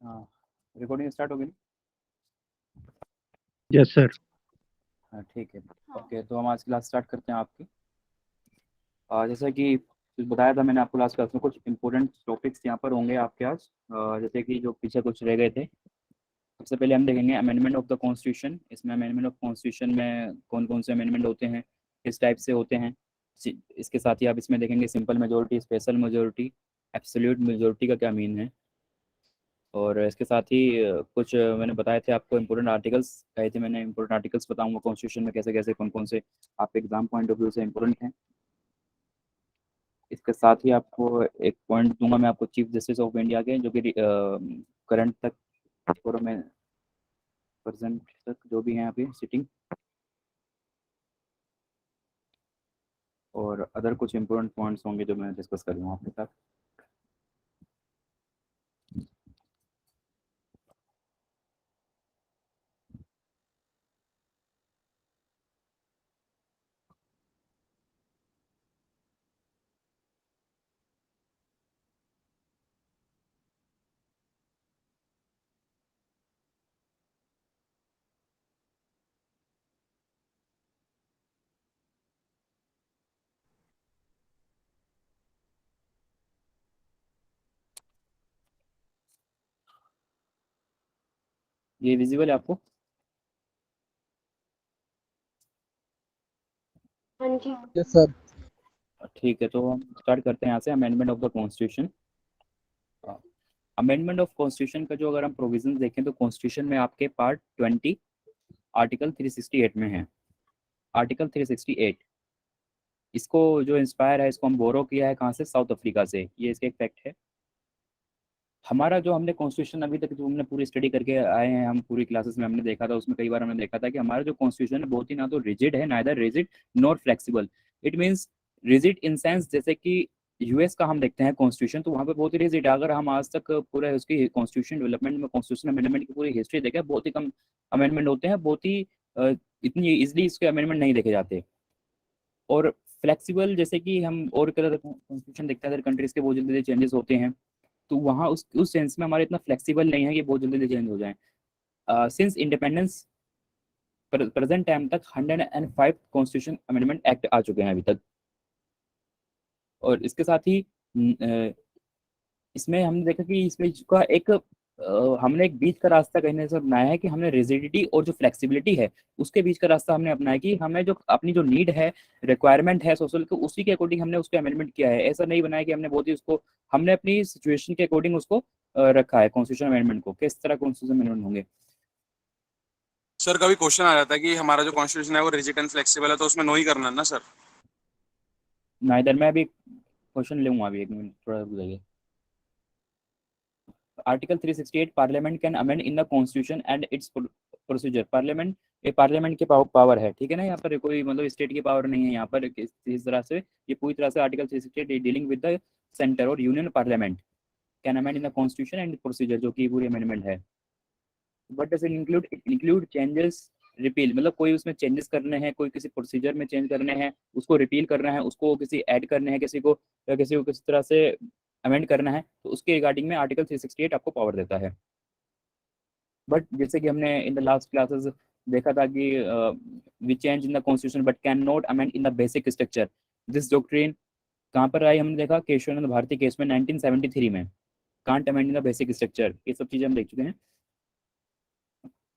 हाँ, recording start हो गई। Yes sir. हाँ ठीक है। ओके, तो हम आज क्लास स्टार्ट करते हैं आपकी। जैसा कि कुछ बताया था मैंने आपको लास्ट क्लास में, कुछ इंपॉर्टेंट टॉपिक्स यहाँ पर होंगे आपके आज। जैसे कि जो पीछे कुछ रह गए थे। सबसे पहले हम देखेंगे अमेंडमेंट ऑफ द कॉन्स्टिट्यूशन। इसमें अमेंडमेंट ऑफ कॉन्स्टिट्यूशन में कौन कौन से अमेंडमेंट होते हैं, किस टाइप से होते हैं। इसके साथ ही आप इसमें देखेंगे simple majority, special majority, absolute majority का क्या मीन है। और इसके साथ ही कुछ मैंने बताए थे आपको इंपॉर्टेंट आर्टिकल्स, कहे थे मैंने इंपॉर्टेंट आर्टिकल्स बताऊंगा कॉन्स्टिट्यूशन में कैसे कैसे कौन कौन से आपके एग्जाम पॉइंट ऑफ व्यू से इंपॉर्टेंट हैं। इसके साथ ही आपको एक पॉइंट दूंगा मैं आपको, चीफ जस्टिस ऑफ इंडिया के, जो कि करंट तक और में प्रेजेंट तक जो भी हैं यहाँ पे सिटिंग, और अदर कुछ इंपॉर्टेंट पॉइंट्स होंगे जो मैं डिस्कस करूँगा आपके साथ। ये विजिबल है आपको? हाँ जी। Yes sir. ठीक है, तो हम स्टार्ट करते हैं यहाँ से। Amendment of the constitution. Amendment of constitution का जो अगर हम प्रोविजन देखें तो कॉन्स्टिट्यूशन में आपके पार्ट 20 आर्टिकल 368 में है। आर्टिकल 368 इसको जो इंस्पायर है, इसको हम बोरो किया है कहाँ से? साउथ अफ्रीका से। ये इसका एक फैक्ट है। हमारा जो हमने कॉन्स्टिट्यूशन अभी तक जो हमने पूरी स्टडी करके आए हैं, हम पूरी क्लासेस में हमने देखा था, उसमें कई बार हमने देखा था कि हमारा जो कॉन्स्टिट्यूशन है बहुत ही ना तो रिजिड है, neither rigid nor flexible. It means rigid in sense, जैसे कि यूएस का हम देखते हैं कॉन्स्टिट्यूशन, तो वहाँ पे बहुत ही रिजिड है। अगर हम आज तक पूरे उसकी कॉन्स्टिट्यूशन डेवलपमेंट में कॉन्स्टिट्यूशन अमेंडमेंट की पूरी हिस्ट्री देखें, बहुत ही कम अमेंडमेंट होते हैं, बहुत ही इतनी इजिली इसके अमेंडमेंट नहीं देखे जाते। और फ्लेक्सिबल, जैसे कि हम और कॉन्स्टिट्यूशन देखते हैं अदर कंट्रीज के, बहुत जल्दी चेंजेस होते हैं, तो वहाँ उस सेंस में हमारे इतना फ्लेक्सिबल नहीं है कि बहुत जल्दी चेंज हो जाए। सिंस इंडिपेंडेंस प्रेजेंट टाइम तक 105 कॉन्स्टिट्यूशन अमेंडमेंट एक्ट आ चुके हैं अभी तक। और इसके साथ ही इसमें हमने देखा कि इसमें का एक हमने एक बीच का रास्ता कहने से अपनाया है कि हमने रिजिडिटी और जो फ्लेक्सिबिलिटी है उसके बीच का रास्ता हमने अपनाया, कि हमें जो अपनी जो नीड है, रिक्वायरमेंट है सोशल, तो उसी के अकॉर्डिंग हमने उसको अमेंडमेंट किया है। ऐसा नहीं बनाया कि हमने बहुत ही उसको, हमने अपनी सिचुएशन के अकॉर्डिंग उसको रखा है कॉन्स्टिट्यूशन अमेंडमेंट को। किस तरह कॉन्स्टिट्यूशन अमेंडमेंट होंगे? सर कभी क्वेश्चन आ जाता है कि हमारा जो कॉन्स्टिट्यूशन है वो रिजिड एंड फ्लेक्सिबल है, तो उसमें नो ही करना है ना सर? ना, इधर मैं अभी क्वेश्चन लूंगा, अभी एक मिनट थोड़ा रुक जाइए। Article 368, parliament can amend in the constitution and it's procedure. Parliament, ये पार्लियामेंट के पावर है, ठीक है ना। यहाँ पर कोई मतलब स्टेट की पावर नहीं है यहाँ पर इस तरह से। ये पूरी तरह से article 368 dealing with the centre और union parliament can amend in the constitution and procedure, जो कि पूरी अमेंडमेंट है। But does include, include changes, repeal, मतलब कोई उसमें चेंजेस करने हैं, कोई किसी प्रोसीजर में चेंज करने हैं, उसको रिपील करना है, उसको किसी ऐड करने हैं किसी को, या किसी को किसी तरह से अमेंड करना है, तो उसके रिगार्डिंग में आर्टिकल 368 आपको पावर देता है। बट जैसे कि हमने इन द लास्ट क्लासेस देखा था कि we change in the constitution but can not amend in the basic structure. This doctrine कहाँ पर आई? हमने देखा केशवानंद भारती केस में 1973 में, can't amend in the basic structure. ये सब चीज़ें हम देख चुके हैं।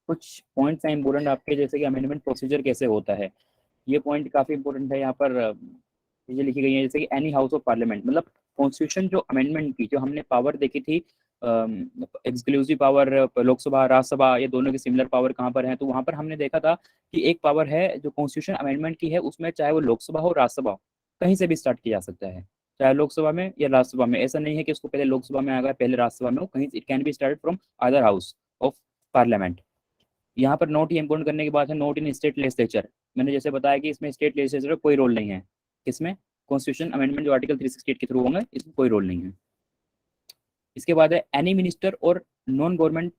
कुछ पॉइंट्स हैं इंपॉर्टेंट आपके, जैसे कि अमेंडमेंट प्रोसीजर कैसे होता है। ये पॉइंट काफ़ी इंपॉर्टेंट है। यहाँ पर चीज़ें लिखी गई हैं, जैसे कि एनी हाउस ऑफ पार्लियामेंट, मतलब कॉन्स्टिट्यूशन जो अमेंडमेंट की जो हमने पावर देखी थी, एक्सक्लूसिव पावर, लोकसभा राज्यसभा, ये दोनों की सिमिलर पावर कहाँ पर है, तो वहाँ पर हमने देखा था कि एक पावर है जो कॉन्स्टिट्यूशन अमेंडमेंट की है, उसमें चाहे वो लोकसभा हो राज्यसभा हो, कहीं से भी स्टार्ट किया जा सकता है, चाहे लोकसभा में या राज्यसभा में। ऐसा नहीं है कि उसको पहले लोकसभा में आएगा पहले राज्यसभा में हो, कहीं it can be started from other house of parliament. यहाँ पर नोट ही इंपोर्टेंट करने की बात है, नोट इन स्टेट लेजिस्लेचर। मैंने जैसे बताया कि इसमें स्टेट लेजिस्लेचर का कोई रोल नहीं है। किसमें? कॉन्स्टिट्यूशन अमेंडमेंट जो आर्टिकल 368 के थ्रू होंगे, इसमें कोई रोल नहीं है। इसके बाद है एनी मिनिस्टर और नॉन गवर्नमेंट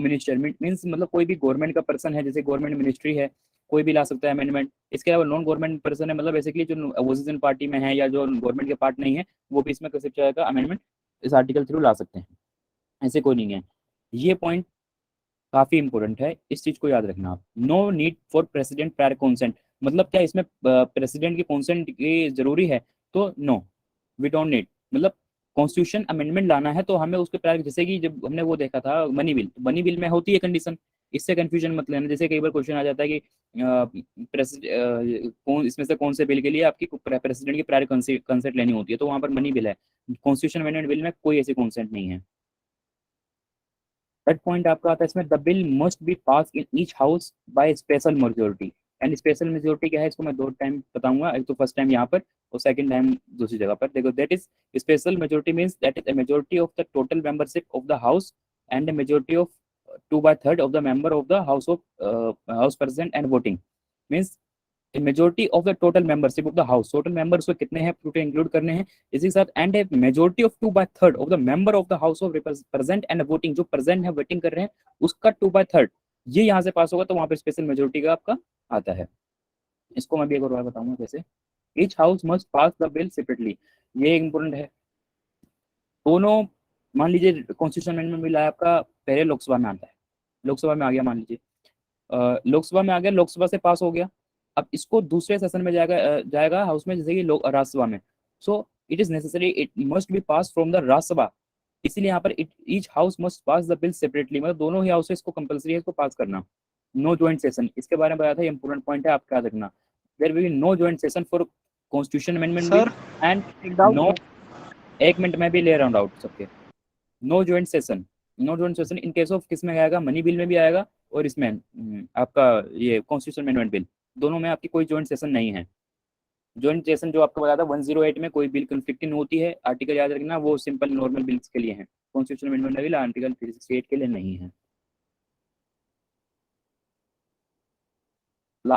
मिनिस्टर, मीन्स मतलब कोई भी गवर्नमेंट का पर्सन है, जैसे गवर्नमेंट मिनिस्ट्री है, कोई भी ला सकता है अमेंडमेंट। इसके अलावा नॉन गवर्नमेंट पर्सन है, मतलब बेसिकली जो अपोजिशन पार्टी में है या जो गवर्नमेंट के पार्ट नहीं है, वो भी इसमें किसी तरह का अमेंडमेंट इस आर्टिकल थ्रू ला सकते हैं। ऐसे कोई नहीं है। ये पॉइंट काफी इंपॉर्टेंट है, इस चीज को याद रखना आप। No need for president prior consent, मतलब क्या इसमें प्रेसिडेंट की कंसेंट की जरूरी है? तो नो, वी डोंट नीड। मतलब कॉन्स्टिट्यूशन अमेंडमेंट लाना है तो हमें उसके प्रायर, जैसे कि जब हमने वो देखा था मनी बिल में होती है कंडीशन, इससे कंफ्यूजन मत लेना। जैसे कई बार क्वेश्चन आ जाता है कि कौन इसमें से कौन से बिल के लिए आपकी प्रेसिडेंट की प्रायर कंसेंट लेनी होती है, तो वहां पर मनी बिल है। कॉन्स्टिट्यूशन अमेंडमेंट बिल में कोई ऐसी कंसेंट नहीं है। थर्ड पॉइंट आपका आता है इसमें, the bill must be pass in each house by special majority. And special majority क्या है, इसको मैं दो टाइम बताऊंगा, एक तो फर्स्ट टाइम यहाँ पर और सेकंड टाइम दूसरी जगह पर। देखो, that is special majority means that is a majority of the total membership of the house and a majority of 2/3 of the member of the house of house present and voting. Means majority of the total membership of the house, total member उसमें कितने हैं पूरे include करने हैं इसी के साथ, and a majority of 2/3 of the member of the house of present and voting, जो प्रेजेंट है वोटिंग कर रहे हैं उसका 2/3, ये यहाँ से पास होगा तो वहां पर स्पेशल मेजोरिटी का आपका आता है। इसको मैं भी एक और बताऊंगा कैसे। Each house must pass the bill separately, ये इंपॉर्टेंट है। दोनों, मान लीजिए कॉन्स्टिट्यूशन अमेंडमेंट बिल आया आपका, पहले लोकसभा में आता है, लोकसभा में आ गया मान लीजिए, लोकसभा में आ गया, लोकसभा से पास हो गया, अब इसको दूसरे सेशन में जाएगा, जाएगा हाउस में, जैसे कि राज्यसभा में। So it is necessary, it must be pass from the Rajya Sabha, इसीलिए यहाँ पर each house must pass the bill separately, मतलब दोनों ही हाउस इसको कंपलसरी है इसको पास करना। नो ज्वाइंट सेशन, इसके बारे में बताया था, इंपोर्टेंट पॉइंट है, आपका याद रखना। There will be no joint session for constitution amendment bill sir and एक डाउट नो, है। एक मिनट में भी ले रहा हूँ डाउट सबके। No joint session, no joint session in case of किस में आएगा, मनी बिल में भी आएगा और इसमें आपका ये कॉन्स्टिट्यूशन अमेंडमेंट बिल, दोनों में आपकी कोई ज्वाइंट सेशन नहीं है। ज्वाइंट सेशन जो आपको बताया था 108 में कोई बिल कंफ्लिक्टिंग होती है, आर्टिकल याद रखना, वो सिंपल नॉर्मल बिल्स के लिए है, कॉन्स्टिट्यूशन अमेंडमेंट बिल आर्टिकल 368 के लिए नहीं है।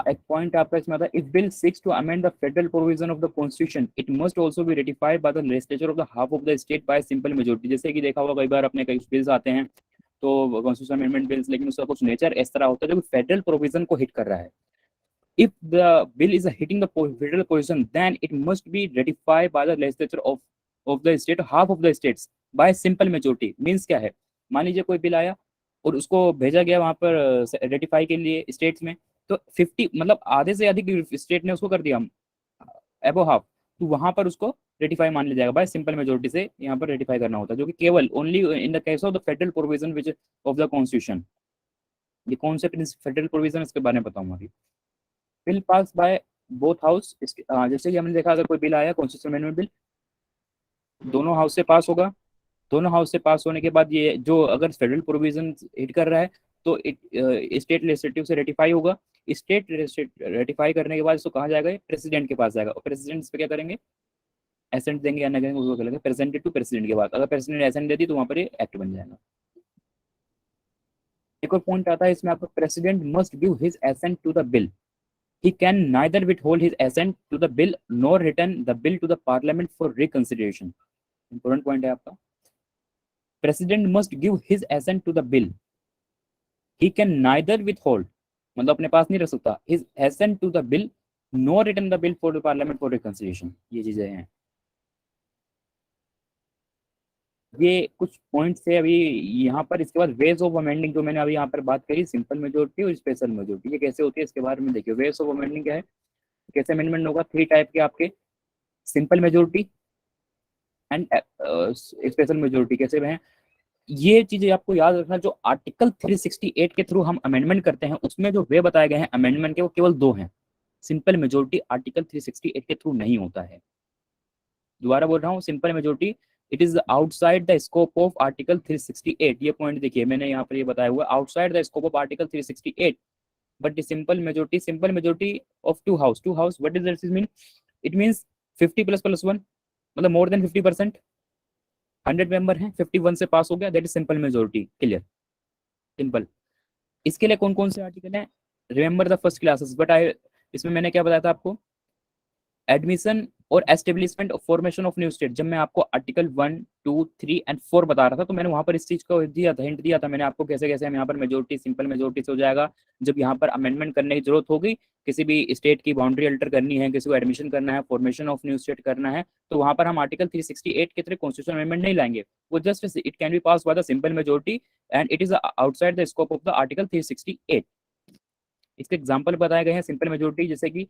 एक पॉइंट आपका इसमें आता है, if bill seeks to amend the federal provision of the constitution it must also be ratified by the legislature of the half of the state by simple majority. जैसे कि देखा होगा कई बार अपने कई बिल्स आते हैं तो कॉन्स्टिट्यूशन अमेंडमेंट बिल्स, लेकिन उसका कुछ नेचर इस तरह होता है जो फेडरल प्रोविजन को हिट कर रहा है। If the bill is hitting the federal position, then it must be ratified by the legislature of the state, half of the states, by simple majority। Means क्या है, मान लीजिए कोई बिल आया और उसको भेजा गया वहां पर रेटिफाई के लिए स्टेट्स में, तो 50 मतलब आधे से अधिक स्टेट ने उसको कर दिया एबो हाफ, तो वहां पर उसको रेटिफाई मान लिया जाएगा, बाय सिंपल मेजोरिटी से यहाँ पर रेटिफाई करना होता है, जो कि केवल only in the case of the federal provision which of the constitution. ये कौन से फेडरल प्रोविजन, इसके बारे में बताऊंगा अभी। Bill pass by both house, जैसे कि हमने देखा अगर कोई बिल आया कॉन्स्टिट्यूशन अमेंडमेंट बिल, दोनों हाउस से पास होगा, दोनों हाउस से पास होने के बाद ये जो अगर फेडरल प्रोविजन हिट कर रहा है तो स्टेट लेजिस्लेटिव से रेटिफाई होगा, स्टेट रेटिफाई करने के बाद इसको कहाँ जाएगा, प्रेसिडेंट के पास जाएगा, और प्रेसिडेंट इस पे क्या करेंगे, एसेंट देंगे या ना देंगे उसको अलग है, प्रेजेंटेड टू प्रेसिडेंट के बाद, अगर प्रेसिडेंट एसेंट दे दी तो वहाँ पर एक्ट बन जाएगा। एक और पॉइंट आता है इसमें आपका, president must give his assent to the bill, he can neither withhold his assent to the bill nor return the bill to the parliament for reconsideration। important point है आपका, president must give his assent to the bill, he can neither withhold मतलब अपने पास नहीं रख सकता, his assent to the bill nor return the bill for the parliament for reconsideration। ये चीजें हैं, ये कुछ पॉइंट्स है अभी यहाँ पर। इसके बाद वेज ऑफ अमेंडिंग, जो मैंने अभी यहाँ पर बात करी, सिंपल मेजोरिटी और स्पेशल मेजोरिटी, ये कैसे होती है इसके बारे में देखिए। वेज ऑफ अमेंडिंग क्या है, कैसे अमेंडमेंट होगा, 3 टाइप के आपके, simple majority and special majority कैसे हैं, ये चीजें आपको याद रखना। जो आर्टिकल 368 के थ्रू हम अमेंडमेंट करते हैं उसमें जो वे बताए गए हैं अमेंडमेंट के, वो केवल 2 हैं। सिंपल मेजोरिटी आर्टिकल 368 के थ्रू नहीं होता है। दोबारा बोल रहा हूँ, simple majority it is outside the scope of article 368। ये पॉइंट देखिए, मैंने यहाँ पर ये बताया हुआ, outside the scope of article 368, but simple majority of two house what does this mean, it means 50 ++1 मतलब मोर देन 50%, 100 मेंबर हैं, 51 से पास हो गया, that is simple majority, clear, simple. इसके लिए कौन कौन से आर्टिकल हैं, remember the first classes, but I इसमें मैंने क्या बताया था आपको, एडमिशन और establishment of formation of new state. जब मैं आपको आर्टिकल 1, 2, 3 एंड 4 बता रहा था तो मैंने वहां पर इस चीज को दिया था, हिंट दिया था मैंने आपको, कैसे कैसे हम यहाँ पर मेजोरिटी सिंपल मेजोरिटी से हो जाएगा। जब यहाँ पर अमेंडमेंट करने की जरूरत होगी, किसी भी स्टेट की बाउंड्री अल्टर करनी है, किसी को एडमिशन करना है, फॉर्मेशन ऑफ न्यू स्टेट करना है, तो वहां पर हम आर्टिकल 368 के थ्रू कॉन्स्टिट्यूशन अमेंडमेंट नहीं लाएंगे, वो just it can be pass by the simple majority and it is outside the scope of the article 368। इसके एग्जांपल बताए गए हैं सिंपल मेजोरिटी, जैसे कि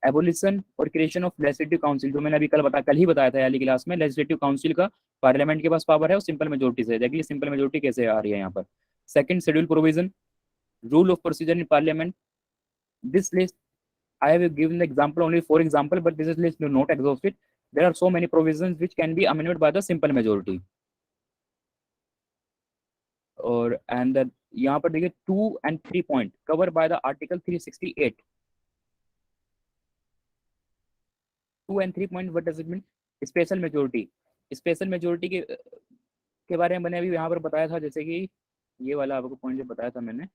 एबोलिशन और क्रिएशन ऑफ लेजिस्लेटिव काउंसिल, जो मैंने अभी कल ही बताया था वाली क्लास में। लेजिस्लेटिव काउंसिल का पार्लियामेंट के पास पावर है और सिंपल मेजोरिटी से। देखिए सिंपल मेजोरिटी कैसे आ रही है यहाँ पर। Second schedule provision, rule of procedure in parliament. This list I have given the example only for example, but this is list do not exhaust it. There are so many provisions which can be amended by the simple majority. और and यहाँ पर देखिए 2 and 3 point covered by the article 368. 2 and 3 point what does it mean? Special majority. Special majority के बारे में मैंने अभी यहाँ पर बताया था, जैसे कि ये वाला आपको पॉइंट जो बताया था मैंने,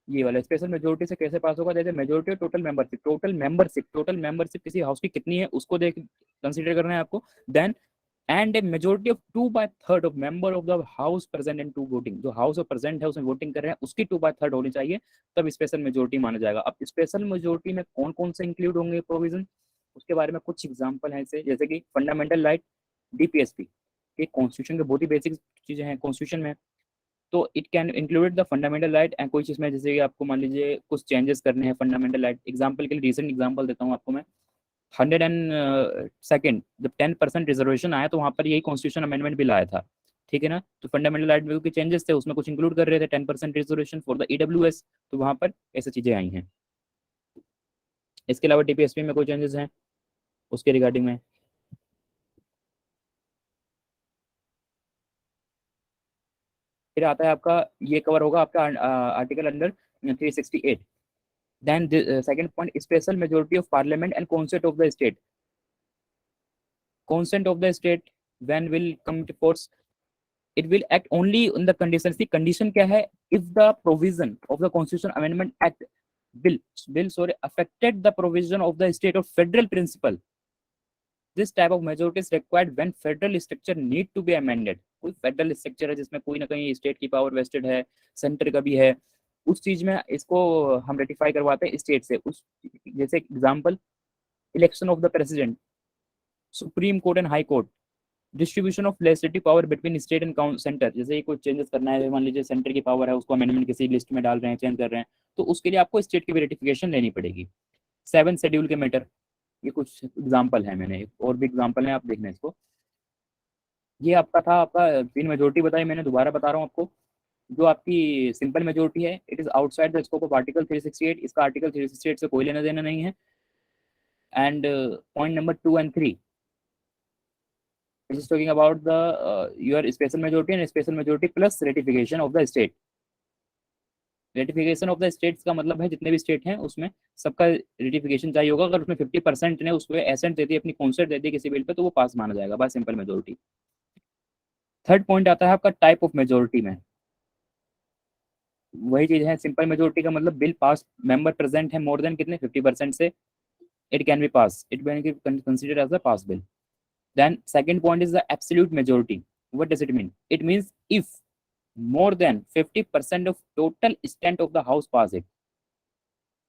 ये वाला स्पेशल मेजोरिटी से कैसे पास होगा। जैसे मेजोरिटी और टोटल मेंबरशिप किसी हाउस की कितनी है उसको देख कंसीडर करना है आपको। Then and a majority of 2/3 of member of the house present and 2 voting, जो हाउस ऑफ प्रेजेंट है उसमें वोटिंग कर रहे हैं उसकी 2/3 होनी चाहिए, तब स्पेशल मेजोरिटी माना जाएगा। अब स्पेशल मेजोरिटी में कौन कौन से इंक्लूड होंगे प्रोविजन, उसके बारे में कुछ एग्जाम्पल है ऐसे, जैसे कि फंडामेंटल राइट, डीपीएसपी, ये कॉन्स्टिट्यूशन के बहुत ही बेसिक चीजें हैं कॉन्स्टिट्यूशन में। तो it can included the fundamental right and कोई चीज में जैसे कि आपको मान लीजिए कुछ चेंजेस करने हैं फंडामेंटल राइट। एग्जांपल के लिए रिसेंट एग्जांपल देता हूँ आपको मैं। 102nd जब 10% रिजर्वेशन आया तो वहाँ पर यही कॉन्स्टिट्यूशन अमेंडमेंट बिल आया था, ठीक है ना। तो फंडामेंटल राइट बिल के चेंजेस थे, उसमें कुछ इंक्लूड कर रहे थे 10% रिजर्वेशन फॉर द ईडब्ल्यूएस, तो वहाँ पर ऐसी चीजें आई हैं। इसके अलावा टीपीएसपी में कोई चेंजेस हैं उसके रिगार्डिंग में। फिर आता है आपका, ये कवर होगा आपका article under 368। Then the second point, special majority of parliament and consent of the state. Consent of the state when will come to force? It will act only on the conditions. The condition क्या है? If the provision of the Constitution Amendment Act affected the provision of the state of federal principle. This type of majority is required when federal structure need to be amended. कोई federal structure है जिसमें कोई ना कहीं state की power wasted है, centre का भी है, उस चीज में इसको हम रेटिफाई करवाते हैं स्टेट से। उस जैसे example, election of the president, supreme court and high court, distribution of legislative power between state and centre. जैसे कोई चेंजेस करना है, मान लीजिए सेंटर की पावर है उसको अमेंडमेंट किसी लिस्ट में डाल रहे हैं, चेंज कर रहे हैं, तो उसके लिए आपको स्टेट की भी रेटिफिकेशन लेनी पड़ेगी। 7 शेड्यूल के मैटर, ये कुछ एग्जाम्पल है, मैंने और भी एग्जाम्पल है, आप देखना इसको। ये आपका था, आपका 3 मेजोरिटी बताई मैंने, दोबारा बता रहा हूँ आपको। जो आपकी सिंपल मेजोरिटी है, it is outside the scope of article 368। इसका आर्टिकल 368 से कोई लेना देना नहीं है। And point number 2 and 3 is talking about the your special majority and special majority plus ratification of the state. Ratification of the states का मतलब है जितने भी स्टेट हैं उसमें सबका रेटिफिकेशन चाहिए होगा। अगर उसमें 50% ने उसको एसेंट दे दी, अपनी कॉन्सेंट दे दी किसी बिल पे, तो वो पास माना जाएगा bye simple majority. Third point आता है आपका टाइप ऑफ मेजोरिटी में। वही चीज है, सिंपल मेजोरिटी का मतलब बिल पास, मेंबर प्रेजेंट है मोर देन कितने 50% से, it can be pass, it can be considered as a pass bill. Then second point is the absolute majority. What does it mean? It means if more than 50% of total strength of the house pass it.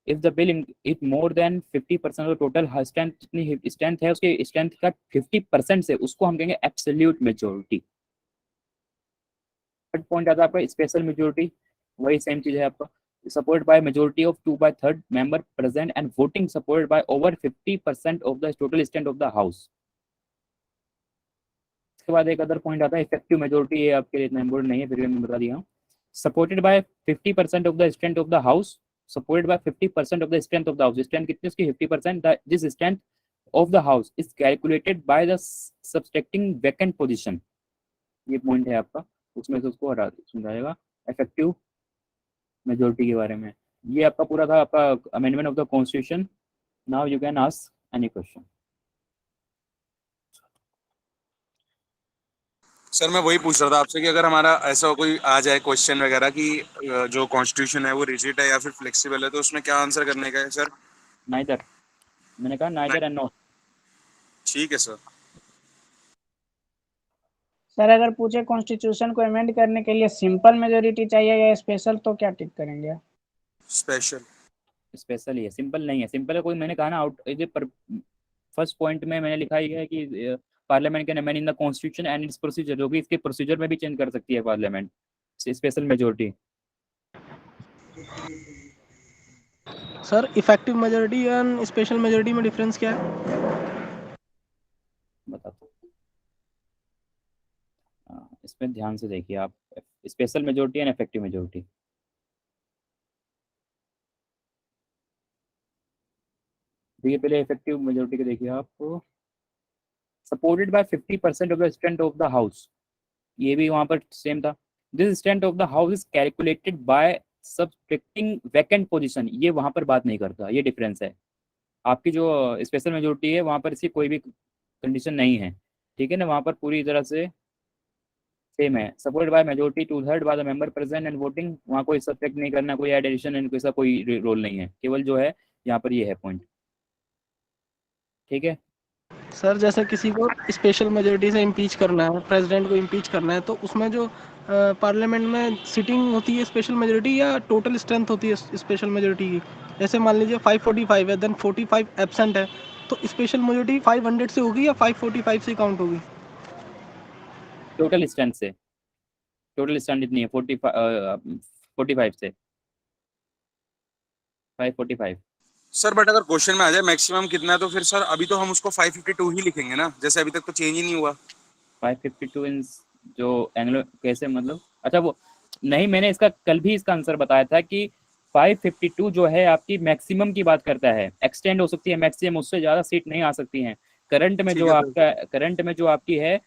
If the bill if more than 50% of total strength, जितनी strength है उसके strength का 50% से, उसको हम कहेंगे absolute majority। Third point आता है आपका स्पेशल मेजोरिटी। वही सेम चीज है आपका, support by majority of 2/3 member present and voting supported by over 50% of the total strength of the house. इसके बाद एक अदर पॉइंट आता है इफेक्टिव मेजोरिटी। ये आपके लिए इतना इंपॉर्टेंट नहीं है, फिर मैं बता दिया हूँ। Supported by 50% of the strength of the house, supported by 50% of the strength of the house. Strength कितनी उसकी 50%, this strength of the house is calculated by the subtracting vacant position. ये पॉइंट है आपका, उसमें से उसको हटा समझाएगा इफेक्टिव मेजोरिटी के बारे में। ये आपका पूरा था आपका amendment of the constitution. Now you can ask any question. Sir मैं वही पूछ रहा था आपसे कि अगर हमारा ऐसा कोई आ जाए क्वेश्चन वगैरह कि जो कॉन्स्टिट्यूशन है वो रिजिड है या फिर फ्लेक्सिबल है, तो उसमें क्या आंसर करने का है सर? नाइदर, मैंने कहा नाइदर एंड नॉट। ठीक है सर। सर अगर पूछे कॉन्स्टिट्यूशन को अमेंड करने के लिए सिंपल मेजोरिटी चाहिए या स्पेशल, तो क्या टिक करेंगे? स्पेशल। स्पेशल ही है, सिंपल नहीं है। सिंपल है कोई, मैंने कहा ना आउट पर फर्स्ट पॉइंट में मैंने लिखा ही है कि parliament can amend in the constitution and it's procedure, जो कि इसके प्रोसीजर में भी चेंज कर सकती है parliament, special majority. Sir effective majority and special majority में डिफरेंस क्या है? बताता हूँ। इसमें ध्यान से देखिए आप, special majority and effective majority. देखिए पहले इफेक्टिव मेजोरिटी को देखिए आप, supported by 50% of the strength of the house, ये भी वहां पर सेम था। This strength of the house is calculated by subtracting vacant position, ये वहां पर बात नहीं करता, ये डिफरेंस है। आपकी जो स्पेशल मेजोरिटी है वहां पर इसकी कोई भी कंडीशन नहीं है, ठीक है ना, वहां पर पूरी तरह से सेम है। Supported by majority 2/3 by the member present and voting, वहाँ कोई सब्ट्रैक्ट नहीं करना, कोई एडिशन एंड कोई सा कोई रोल नहीं है, केवल जो है यहाँ पर ये है पॉइंट, ठीक है। सर जैसे किसी को स्पेशल मेजोरिटी से इम्पीच करना है, प्रेसिडेंट को इम्पीच करना है, तो उसमें जो पार्लियामेंट में सिटिंग होती है स्पेशल मेजोरिटी या टोटल स्ट्रेंथ होती है स्पेशल मेजोरिटी की? जैसे मान लीजिए 545 है, देन 45 एब्सेंट है, तो स्पेशल मेजोरिटी 500 से होगी या 545 से काउंट होगी? टोटल स्ट्रेंथ से, टोटल स्ट्रेंथ इतनी है 45 से 545। सर बट अगर क्वेश्चन में आ जाए मैक्सिमम कितना है, तो फिर सर अभी तो हम उसको 552 ही लिखेंगे ना, जैसे अभी तक तो चेंज ही नहीं हुआ। 552 इन जो एंग्लो कैसे मतलब, अच्छा वो नहीं, मैंने इसका कल भी इसका आंसर बताया था कि 552 जो है आपकी मैक्सिमम की बात करता है, एक्सटेंड हो सकती है मैक्सिमम, उससे ज़्यादा सीट नहीं आ सकती हैं। करंट में ठीक जो है आपका करंट में जो आपकी है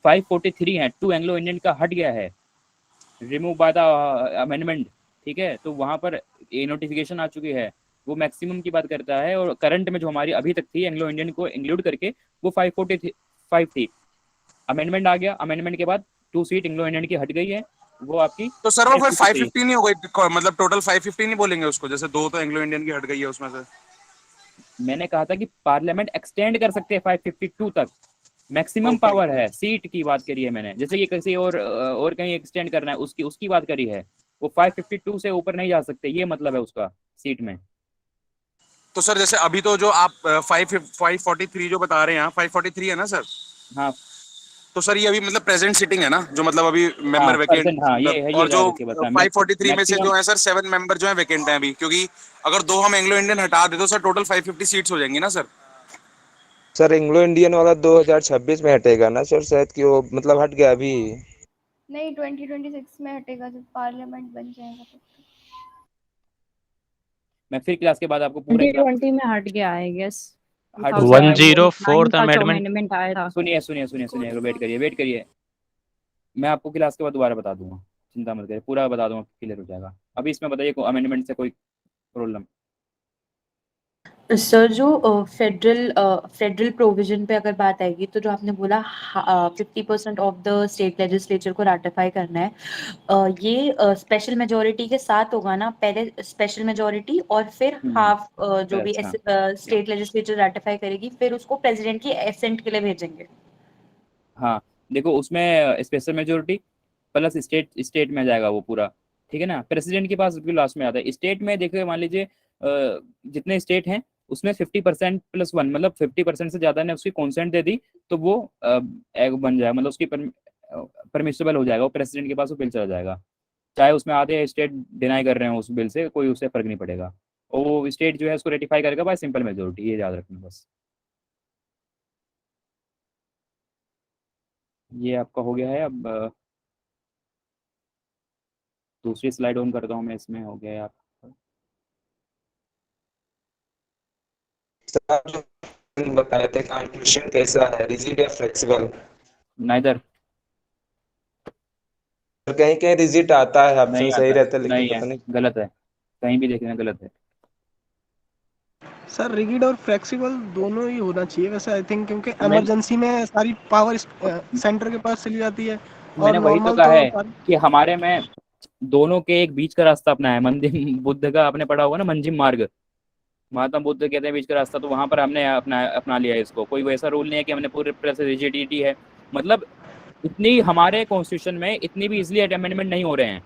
543 है, 2 एंग्लो इंडियन का हट गया है, रिमूव बाय द अमेंडमेंट, ठीक है, तो वहाँ पर ये नोटिफिकेशन आ चुकी है, वो मैक्सिमम की बात करता है। और करंट में जो हमारी अभी तक थी एंग्लो इंडियन को इंक्लूड करके वो 545 थी, अमेंडमेंट आ गया, अमेंडमेंट के बाद 2 सीट एंग्लो इंडियन की हट गई है, वो आपकी तो सर वो फिर 553। 550 नहीं हो गई, मतलब टोटल 550 नहीं बोलेंगे उसको, जैसे 2 तो एंग्लो इंडियन की हट गई है उसमें से। मैंने कहा था कि पार्लियामेंट एक्सटेंड कर सकते हैं 552 तक, मैक्सिमम ओके पावर है, सीट की बात करी है मैंने, जैसे कि किसी और कहीं एक्सटेंड करना है उसकी उसकी बात करी है, वो 552 से ऊपर नहीं जा सकते, ये मतलब है उसका सीट में। तो सर जैसे अभी तो जो आप 543 जो बता रहे हैं यहाँ 543 है ना सर, हाँ तो सर ये अभी मतलब प्रेजेंट सिटिंग है ना, जो मतलब अभी हाँ मेंबर वैकेंट परसेंट, हाँ ये है, ये और जो याद रखिए बता, 543 में से मैक्सिमम। जो है सर 7 मेंबर जो है वैकेंट है अभी, क्योंकि अगर 2 हम एंग्लो इंडियन हटा दे तो सर टोटल 550 सीट्स हो जाएंगी ना सर। सर एंग्लो इंडियन वाला 2026 में हटेगा ना सर, शायद कि वो मतलब हट गया अभी। नहीं 2026 में हटेगा जब पार्लियामेंट बन जाएगा तब। मैं फिर क्लास के बाद आपको पूरा 2020 में हट गया आई गेस, हट 104th 2009 का जो अमेंडमेंट। अमेंडमेंट आया था। सुनिए सुनिए सुनिए सुनिए, वेट करिए, मैं आपको क्लास के बाद दोबारा बता दूंगा, चिंता मत करिए, पूरा बता दूंगा, क्लियर हो जाएगा। अभी इसमें बताइए अमेंडमेंट से कोई प्रॉब्लम? सर जो फेडरल प्रोविजन पे अगर बात आएगी, तो जो आपने बोला 50% ऑफ द स्टेट लेजिस्लेचर को रैटिफाई करना है, ये स्पेशल मेजोरिटी के साथ होगा ना, पहले स्पेशल मेजोरिटी और फिर हाफ जो भी हाँ स्टेट लेजिस्लेचर रैटिफाई करेगी, फिर उसको प्रेसिडेंट की एसेंट के लिए भेजेंगे। हाँ, देखो उसमें स्पेशल मेजोरिटी प्लस स्टेट में जाएगा वो पूरा, ठीक है ना, प्रेसिडेंट के पास भी लास्ट में आता है। स्टेट में देखिए, मान लीजिए जितने स्टेट हैं उसमें 50% + 1, मतलब 50% से ज़्यादा ने उसकी कॉन्सेंट दे दी, तो वो बन जाएगा, मतलब उसकी परमिसेबल हो जाएगा, वो प्रेसिडेंट के पास वो बिल चला जाएगा, चाहे उसमें आधे स्टेट डिनाई कर रहे हैं उस बिल से, कोई उससे फर्क नहीं पड़ेगा, और वो स्टेट जो है उसको रेटिफाई करेगा बाय सिंपल मेजोरिटी, ये याद रखना बस। ये आपका हो गया है। अब दूसरी स्लाइड ऑन करता हूँ मैं, इसमें हो गया है आप। सर आप जो बताए थे कॉन्स्टिट्यूशन कैसा है, रिजिड या फ्लेक्सिबल? नाइदर। कहीं कहीं रिजिड आता है, ऑप्शन नहीं सही आता, रहता है, लेकिन नहीं है, पता नहीं। गलत है, कहीं भी देखना गलत है। सर रिगिड और फ्लेक्सिबल दोनों ही होना चाहिए वैसे आई थिंक, क्योंकि नहीं, इमरजेंसी में सारी पावर सेंटर के पास चली जाती है, और मैंने वही तो नॉर्मल कहा तो है कि हमारे में दोनों के एक बीच का रास्ता अपना है, मंदिर बुद्ध का आपने पढ़ा होगा ना, मंजिम मार्ग, महात्मा बुद्ध कहते हैं बीच का रास्ता, तो वहां पर हमने अपना लिया है इसको, कोई वैसा रूल नहीं है कि हमने पूरे तरह से रिजिडिटी है, मतलब इतनी हमारे कॉन्स्टिट्यूशन में इतनी भी इजिली अमेंडमेंट नहीं हो रहे हैं,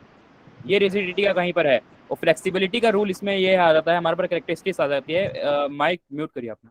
ये रिजिडिटी का कहीं पर है, और फ्लेक्सिबिलिटी का रूल इसमें ये आ जाता है, हमारे पर करेक्टरिस्टिक्स आ जाती है। माइक म्यूट करिए अपना।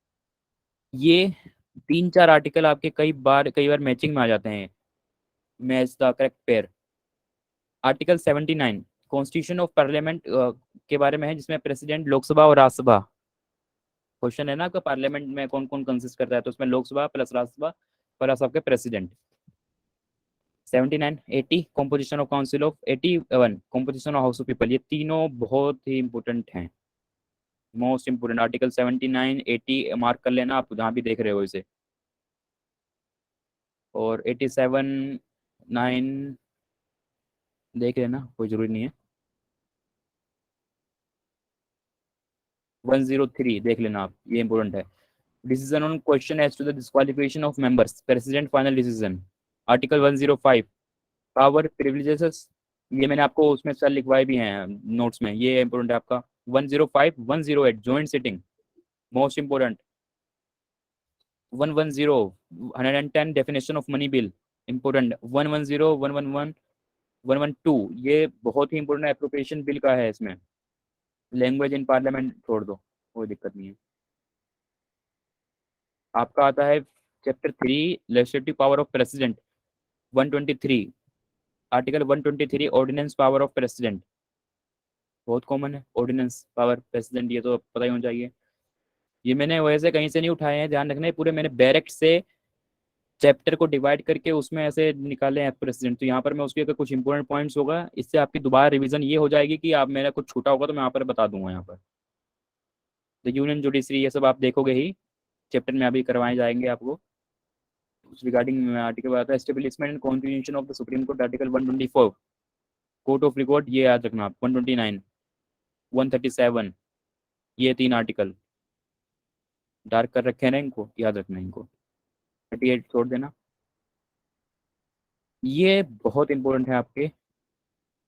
ये 3-4 आर्टिकल आपके कई बार मैचिंग में आ जाते हैं, match the correct pair. Article 79 constitution of parliament के बारे में है, जिसमें प्रेसिडेंट, लोकसभा और राज्यसभा। क्वेश्चन है ना आपका, पार्लियामेंट में कौन कौन कंसिस्ट करता है, तो उसमें लोकसभा प्लस राज्यसभा प्लस आपके president. 79, 80 composition of council of, 81 composition of house of people. ये तीनों बहुत ही इंपॉर्टेंट हैं, मोस्ट इंपोर्टेंट। आर्टिकल 79, 80 मार्क कर लेना आप जहाँ भी देख रहे हो इसे। और 87, 9 देख लेना, कोई जरूरी नहीं है। 103 देख लेना आप, ये इंपॉर्टेंट है। Decision on question as to the disqualification of members, president final decision. Article 105 power privileges, ये मैंने आपको उसमें सर लिखवाए भी हैं नोट्स में, ये इंपॉर्टेंट है आपका। 105, 108 joint sitting, most important. 110, 110 definition of money bill, important. 110, 111, 112 ये बहुत ही इंपॉर्टेंट एप्रोप्रिएशन बिल का है। इसमें लैंग्वेज इन पार्लियामेंट छोड़ दो, कोई दिक्कत नहीं है। आपका आता है chapter 3 legislative power of president. 123 article 123 ordinance power of president, बहुत कॉमन है ऑर्डिनेंस पावर प्रेसिडेंट, ये तो पता ही होना चाहिए। ये मैंने वैसे कहीं से नहीं उठाए हैं, ध्यान रखना है, पूरे मैंने डायरेक्ट से चैप्टर को डिवाइड करके उसमें ऐसे निकाले हैं प्रेसिडेंट। तो यहाँ पर मैं उसके अगर कुछ इंपॉर्टेंट पॉइंट्स होगा, इससे आपकी दोबारा रिवीजन ये हो जाएगी कि आप मेरा कुछ छूटा होगा तो मैं यहाँ पर बता दूंगा। यहाँ पर द यूनियन जुडिशरी, ये सब आप देखोगे ही चैप्टर में, अभी करवाए जाएंगे आपको। उस रिगार्डिंग आर्टिकल बताता है establishment and constitution of the supreme court, article 124 court of record, ये याद रखना आप। 129, 137 ये 3 आर्टिकल डार्क कर रखे हैं ना, इनको याद रखना है इनको। 38 छोड़ देना, ये बहुत इंपॉर्टेंट है आपके।